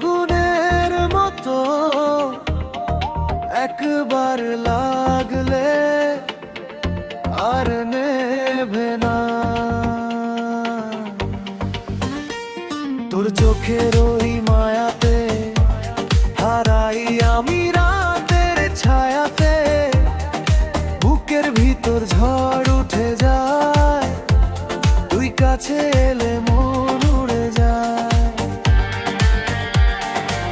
আগুনের মতো একবার লাগলে আর নেভে না। তোর চোখের ওই মায়াতে হারাই আমি রাতের ছায়াতে, বুকের ভিতর ঝড় উঠে যায়, তুই কাছে এলে মন উড়ে যায়।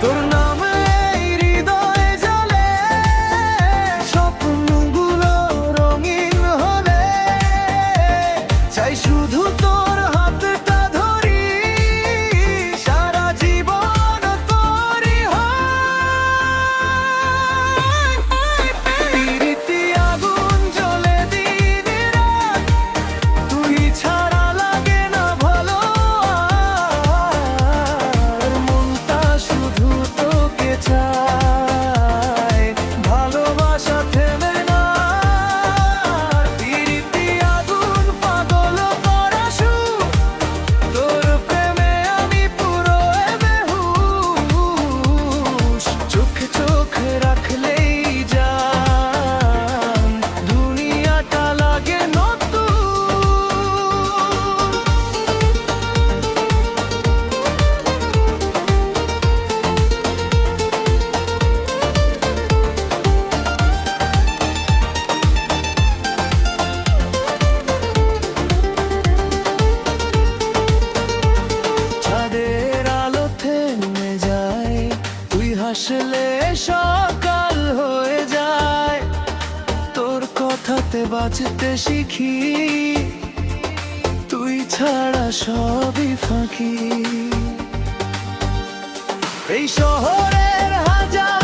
তোর নামে এই হৃদয়ে জ্বলে স্বপ্নগুলো রঙিন হলে, চাই শুধু তোর হাতটা ধরি, সারা জীবন তোরই হয়। প্রীতি আগুন জ্বলে দিন রাত, তুই ছাড়া লাগে না ভালো আর। মনটা শুধু তোকে চায়, ভালোবাসা থেমে না। প্রীতি আগুন পাগল করা সুর, তোর প্রেমে আমি পুরো বেহুশ। চোখে চোখে রাখলেই জান, দুনিয়াটা লাগে নতুন। চাঁদের আলো থেমে যায়, তুই হাসলে সকাল হয়ে যায়। তোর কথাতে বাঁচতে শিখি, তুই ছাড়া সবই ফাঁকি। এই শহরের হাজার